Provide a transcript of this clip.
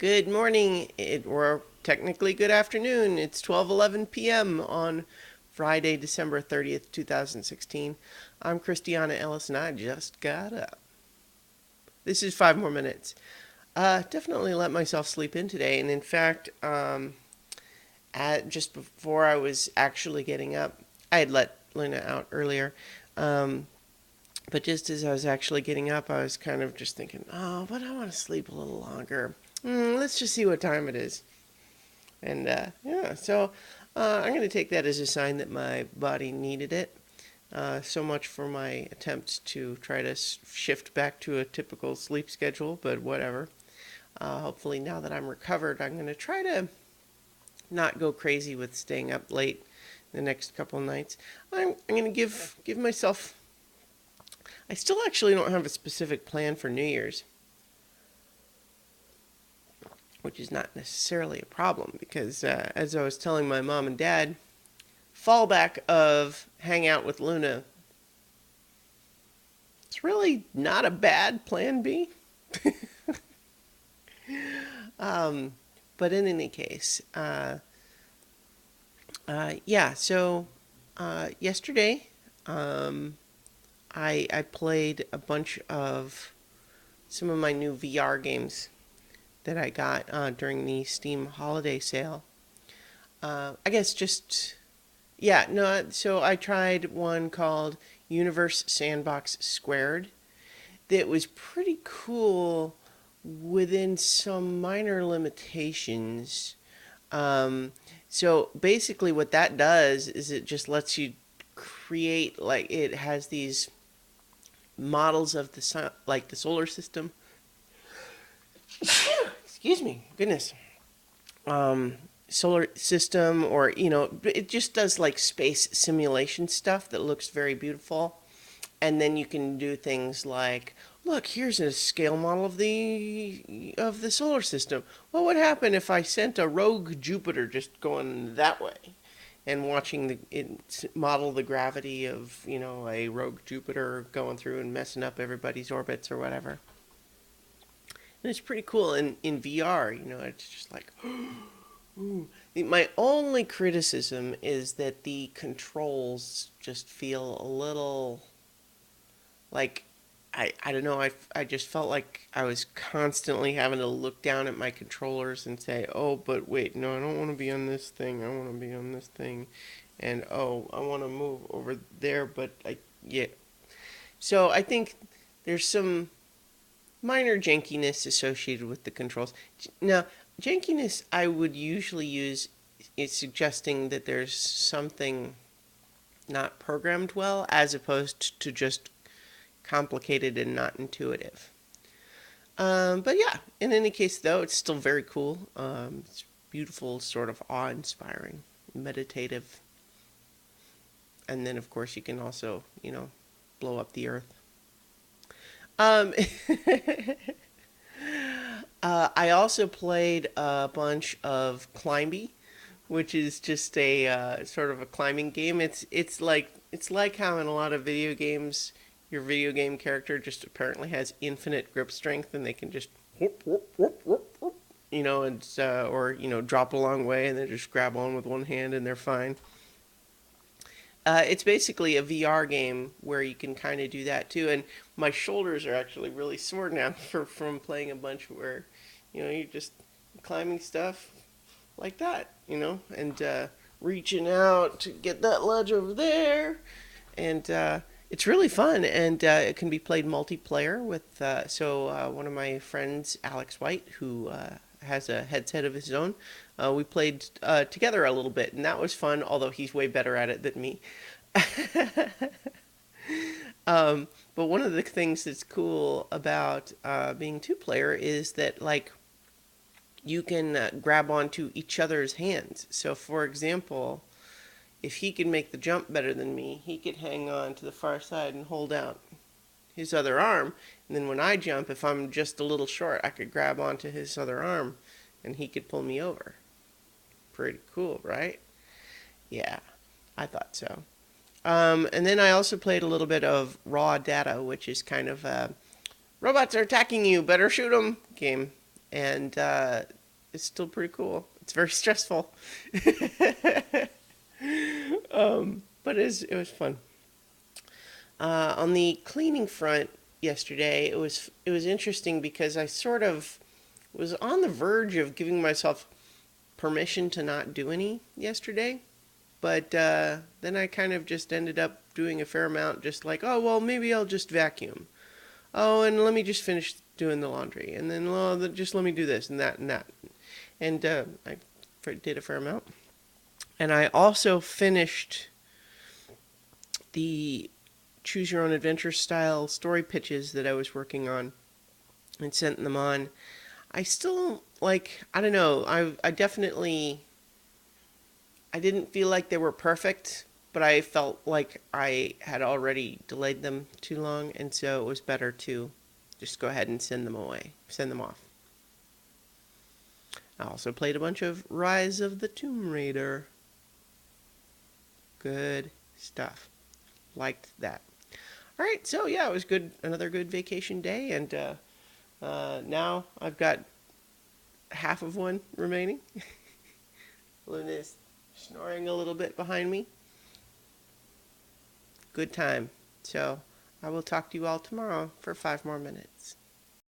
Good morning, or technically good afternoon. It's 12:11 p.m. on Friday, December 30th, 2016. I'm Christiana Ellis and I just got up. This is 5 more minutes. Definitely let myself sleep in today, and in fact, just before I was actually getting up, I had let Luna out earlier. Um, but just as I was actually getting up, I was kind of just thinking, oh, but I want to sleep a little longer. Let's just see what time it is. And yeah, so I'm going to take that as a sign that my body needed it. So much for my attempts to try to shift back to a typical sleep schedule, but whatever. Hopefully, now that I'm recovered, I'm going to try to not go crazy with staying up late the next couple of nights. I'm going to give myself. I still actually don't have a specific plan for New Year's, which is not necessarily a problem because, as I was telling my mom and dad, fallback of hang out with Luna, it's really not a bad plan B. um, but in any case, yeah, so yesterday I played a bunch of some of my new VR games that I got during the Steam holiday sale. I guess just yeah, no. So I tried one called Universe Sandbox Squared. That was pretty cool within some minor limitations. Um, so basically, what that does is it just lets you create like it has these models of the sun, like the solar system. Excuse me, goodness. Um, Solar system, or it just does like space simulation stuff that looks very beautiful. And then you can do things like, look, here's a scale model of the solar system. What would happen if I sent a rogue Jupiter just going that way, and watching it model the gravity of a rogue Jupiter going through and messing up everybody's orbits or whatever. And it's pretty cool in VR. It's just like, ooh. My only criticism is that the controls just feel a little like I don't know. I just felt like I was constantly having to look down at my controllers and say, oh, but wait, no, I don't want to be on this thing. I want to be on this thing, and oh, I want to move over there, but yeah. So I think there's some minor jankiness associated with the controls. Now, jankiness I would usually use is suggesting that there's something not programmed well, as opposed to just complicated and not intuitive. But yeah, in any case, though, it's still very cool. It's beautiful, sort of awe-inspiring, meditative, and then of course you can also, blow up the earth. Um, I also played a bunch of Climby, which is just a sort of a climbing game. It's like how in a lot of video games, your video game character just apparently has infinite grip strength, and they can just whoop, whoop, whoop, whoop, whoop, and or drop a long way and then just grab on with one hand and they're fine. It's basically a VR game where you can kind of do that too. And my shoulders are actually really sore now from playing a bunch where, you're just climbing stuff like that, and reaching out to get that ledge over there. And it's really fun, and it can be played multiplayer with. One of my friends, Alex White, who has a headset of his own, we played together a little bit, and that was fun. Although he's way better at it than me. But one of the things that's cool about being two-player is that you can grab onto each other's hands. So, for example, if he can make the jump better than me, he could hang on to the far side and hold out his other arm. And then when I jump, if I'm just a little short, I could grab onto his other arm and he could pull me over. Pretty cool, right? Yeah, I thought so. And then I also played a little bit of Raw Data, which is kind of a robots are attacking you, better shoot them game. and it's still pretty cool. It's very stressful, but it was fun. On the cleaning front yesterday, it was interesting because I sort of was on the verge of giving myself permission to not do any yesterday, but then I kind of just ended up doing a fair amount, just like, oh well, maybe I'll just vacuum. Oh, and let me just finish doing the laundry, and then just let me do this and that and that, and I did a fair amount, and I also finished the choose your own adventure style story pitches that I was working on and sent them on. I still like, I don't know, I definitely, I didn't feel like they were perfect, but I felt like I had already delayed them too long, and so it was better to just go ahead and send them off. I also played a bunch of Rise of the Tomb Raider. Good stuff. Liked that. All right, so yeah, it was good. Another good vacation day, and now I've got half of one remaining. Luna's snoring a little bit behind me. Good time. So I will talk to you all tomorrow for 5 more minutes.